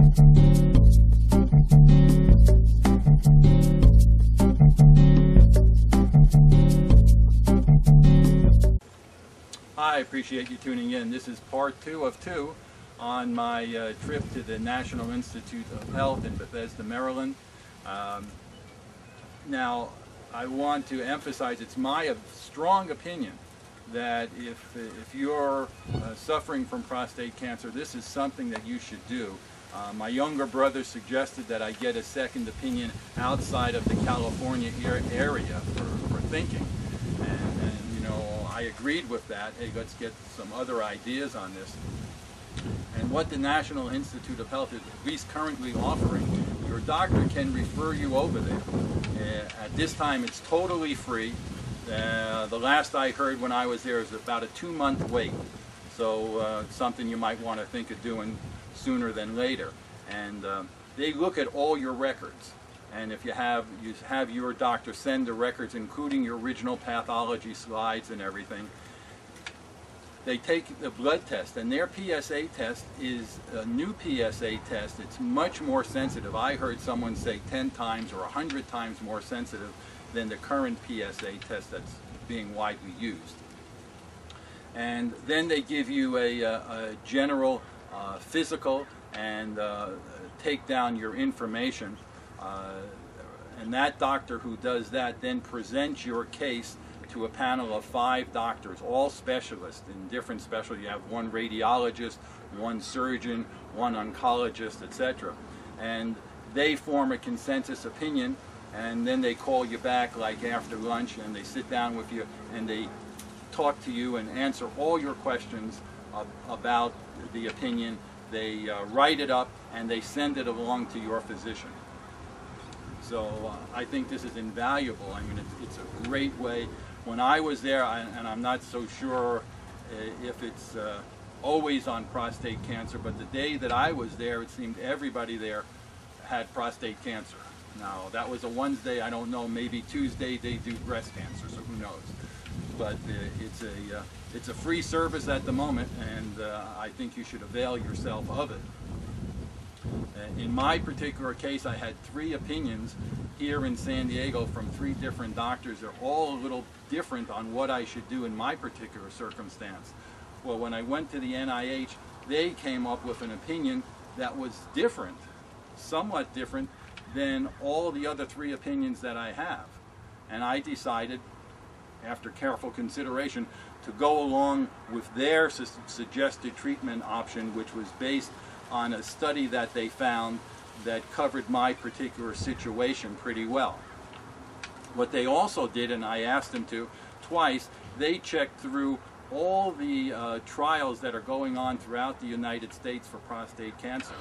I appreciate you tuning in. This is part 2 of 2 on my trip to the National Institute of Health in Bethesda, Maryland. Now, I want to emphasize it's my strong opinion that if you're suffering from prostate cancer, this is something that you should do. My younger brother suggested that I get a second opinion outside of the California area for thinking. And you know, I agreed with that. Hey, let's get some other ideas on this. And what the National Institute of Health is at least currently offering, your doctor can refer you over there. At this time, it's totally free. The last I heard when I was there is about a 2-month wait. So something you might want to think of doing sooner than later. And they look at all your records. And if you have your doctor send the records, including your original pathology slides and everything. They take the blood test, and their PSA test is a new PSA test. It's much more sensitive. I heard someone say 10 times or 100 times more sensitive than the current PSA test that's being widely used. And then they give you a general physical and take down your information. And that doctor who does that then presents your case to a panel of 5 doctors, all specialists in different specialties. You have one radiologist, one surgeon, one oncologist, etc. And they form a consensus opinion, and then they call you back like after lunch, and they sit down with you and they talk to you and answer all your questions about the opinion. They write it up and they send it along to your physician. So I think this is invaluable. I mean, it's a great way. When I was there, and I'm not so sure if it's always on prostate cancer, but the day that I was there, it seemed everybody there had prostate cancer. Now, that was a Wednesday. I don't know, maybe Tuesday they do breast cancer, so who knows. But it's a free service at the moment, and I think you should avail yourself of it. In my particular case, I had 3 opinions here in San Diego from 3 different doctors. They're all a little different on what I should do in my particular circumstance. Well, when I went to the NIH, they came up with an opinion that was different, somewhat different than all the other 3 opinions that I have. And I decided, after careful consideration, to go along with their suggested treatment option, which was based on a study that they found that covered my particular situation pretty well. What they also did, and I asked them to twice, they checked through all the trials that are going on throughout the United States for prostate cancer,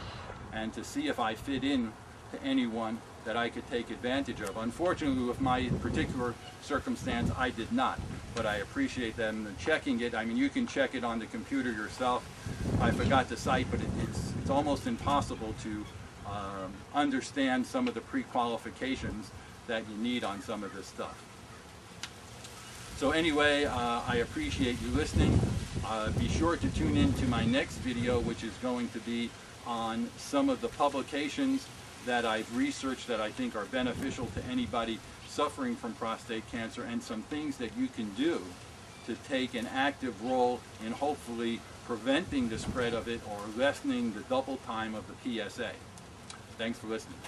and to see if I fit in to anyone that I could take advantage of. Unfortunately, with my particular circumstance, I did not, but I appreciate them checking it. I mean, you can check it on the computer yourself. I forgot the site, but it's almost impossible to understand some of the pre-qualifications that you need on some of this stuff. So anyway, I appreciate you listening. Be sure to tune in to my next video, which is going to be on some of the publications that I've researched that I think are beneficial to anybody suffering from prostate cancer, and some things that you can do to take an active role in hopefully preventing the spread of it or lessening the double time of the PSA. Thanks for listening.